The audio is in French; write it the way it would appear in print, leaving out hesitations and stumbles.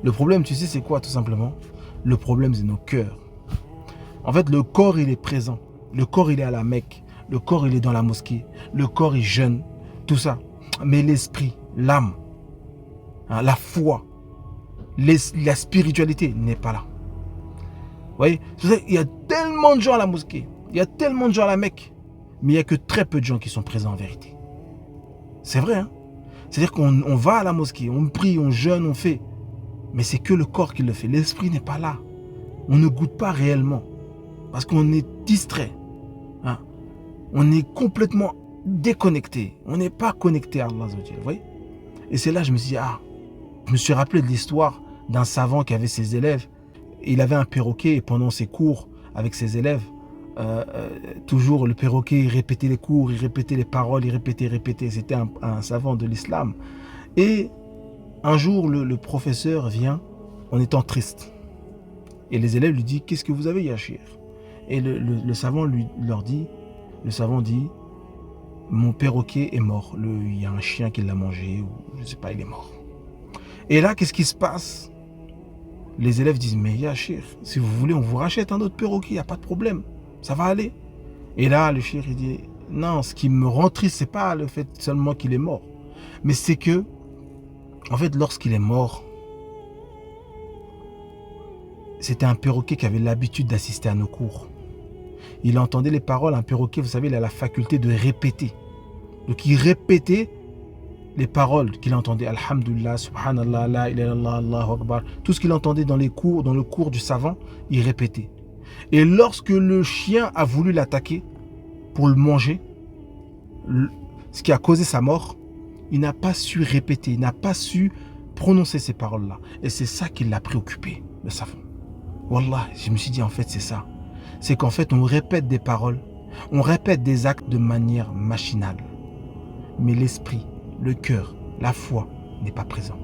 Le problème, tu sais, c'est quoi tout simplement? Le problème, c'est nos cœurs. En fait, le corps, il est présent. Le corps, il est à la Mecque. Le corps, il est dans la mosquée. Le corps, il jeûne. Tout ça. Mais l'esprit, l'âme, hein, la foi, la spiritualité n'est pas là. Vous voyez? Il y a tellement de gens à la mosquée. Il y a tellement de gens à la Mecque. Mais il n'y a que très peu de gens qui sont présents en vérité. C'est vrai, hein? C'est-à-dire qu'on va à la mosquée, on prie, on jeûne, on fait. Mais c'est que le corps qui le fait. L'esprit n'est pas là. On ne goûte pas réellement. Parce qu'on est distrait. Hein? On est complètement déconnecté. On n'est pas connecté à Allah. Vous voyez? Et c'est là que je me suis dit, je me suis rappelé de l'histoire d'un savant qui avait ses élèves. Il avait un perroquet et pendant ses cours avec ses élèves, toujours le perroquet, il répétait les cours, il répétait les paroles, il répétait. C'était un savant de l'islam. Et un jour, le professeur vient en étant triste. Et les élèves lui disent, qu'est-ce que vous avez, Yachir? Et le savant leur dit, mon perroquet est mort. Il y a un chien qui l'a mangé, ou je ne sais pas, il est mort. Et là, qu'est-ce qui se passe? Les élèves disent, mais Yachir, si vous voulez, on vous rachète un autre perroquet, il n'y a pas de problème, ça va aller. Et là, le chir, il dit, non, ce qui me rend triste, c'est pas le fait seulement qu'il est mort, mais c'est que, en fait, lorsqu'il est mort, c'était un perroquet qui avait l'habitude d'assister à nos cours. Il entendait les paroles. Un perroquet, vous savez, il a la faculté de répéter. Donc il répétait les paroles qu'il entendait. Alhamdulillah, Subhanallah, La ilaha illallah, Allahu Akbar. Tout ce qu'il entendait dans le cours du savant, il répétait. Et lorsque le chien a voulu l'attaquer pour le manger, ce qui a causé sa mort, il n'a pas su répéter, il n'a pas su prononcer ces paroles-là. Et c'est ça qui l'a préoccupé, le savant. Wallah, je me suis dit, en fait, c'est ça. C'est qu'en fait, on répète des paroles, on répète des actes de manière machinale. Mais l'esprit, le cœur, la foi n'est pas présent.